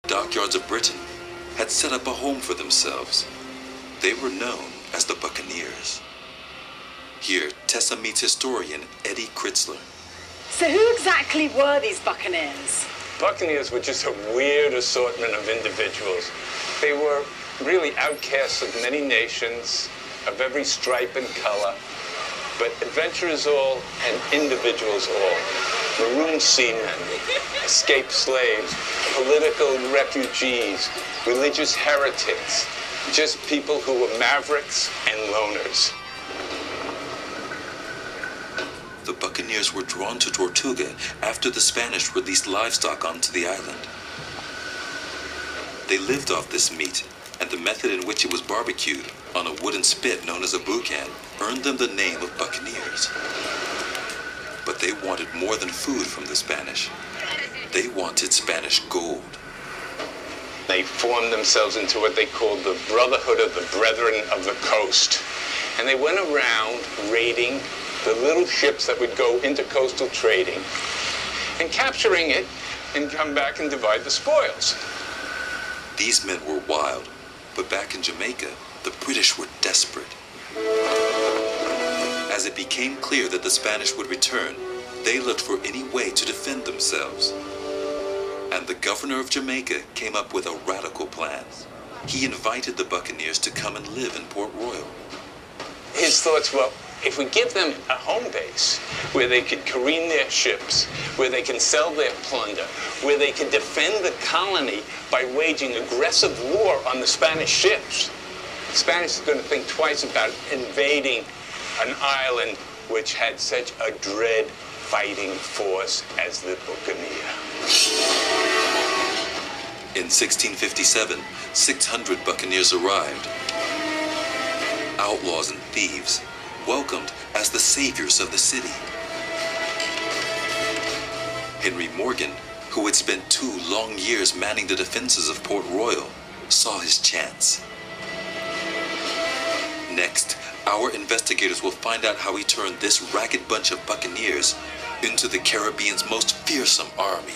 dockyards of Britain had set up a home for themselves. They were known as the Buccaneers. Here, Tessa meets historian Eddie Kritzler. So who exactly were these buccaneers? Buccaneers were just a weird assortment of individuals. They were really outcasts of many nations, of every stripe and color, but adventurers all and individuals all. Marooned seamen, escaped slaves, political refugees, religious heretics, just people who were mavericks and loners. The Buccaneers were drawn to Tortuga after the Spanish released livestock onto the island. They lived off this meat, and the method in which it was barbecued on a wooden spit known as a boucan earned them the name of Buccaneers. But they wanted more than food from the Spanish. They wanted Spanish gold. They formed themselves into what they called the Brotherhood of the Brethren of the Coast. And they went around raiding the little ships that would go intercoastal trading and capturing it and come back and divide the spoils. These men were wild, but back in Jamaica, the British were desperate. As it became clear that the Spanish would return, they looked for any way to defend themselves. And the governor of Jamaica came up with a radical plan. He invited the Buccaneers to come and live in Port Royal. His thoughts were, if we give them a home base where they could careen their ships, where they can sell their plunder, where they could defend the colony by waging aggressive war on the Spanish ships, the Spanish are going to think twice about invading an island which had such a dread fighting force as the Buccaneer. In 1657, 600 Buccaneers arrived. Outlaws and thieves, welcomed as the saviors of the city. Henry Morgan, who had spent 2 long years manning the defenses of Port Royal, saw his chance. Next, our investigators will find out how he turned this ragged bunch of buccaneers into the Caribbean's most fearsome army.